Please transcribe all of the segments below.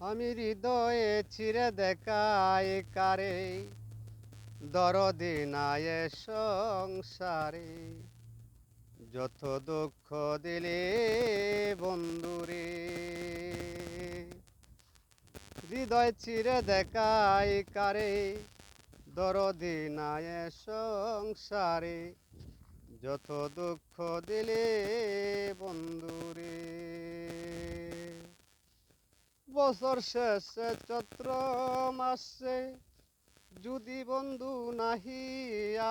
আমি হৃদয়ে চিরে দেখাই কারে দরদি নাই এ সংসারে যত দুঃখ দিলে বন্ধুরে হৃদয় চিরে দেখাই কারে দরদি নাই এ সংসারে যত দুঃখ দিলে বন্ধুরে বছর শেষে চৈত্র মাসে যদি বন্ধু নাহি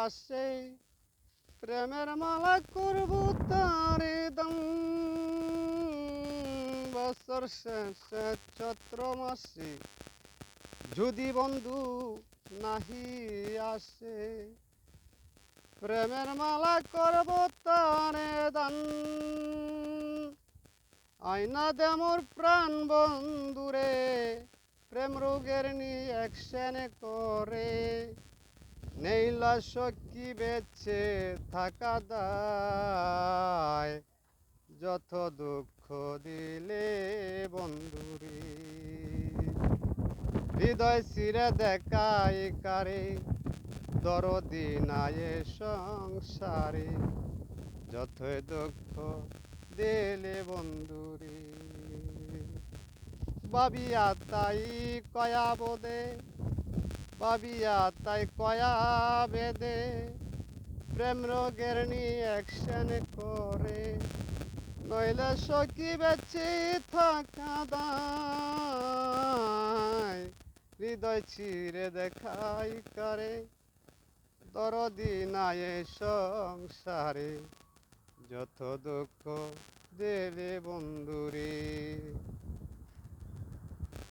আসে প্রেমের মালা করব তারে দম বছর শেষে চৈত্র মাসে যদি বন্ধু নাহি আসে প্রেমের মালা করব তারে দান আয়না দে মোর প্রাণ বন্ধুরে প্রেম রোগের নিয়েকশন করে নেইলা সখী বেঁচে থাকা দায় যত দুঃখ দিলে বন্ধুরে হৃদয় চিরে দেখাই কারে দরদি নাই এ সংসারে যতই দুঃখ দিলে বন্ধুরে ভাবিয়া তাই কয়া বোদে ভাবিয়া তাই কয়া বেদে প্রেম রোগের নিয়েকশন করে নইলে সখী বেঁচে থাকা দায় হৃদয় চিরে দেখাই কারে দরদি নাই এ সংসারে যত দুঃখ দেবে বন্ধুরে।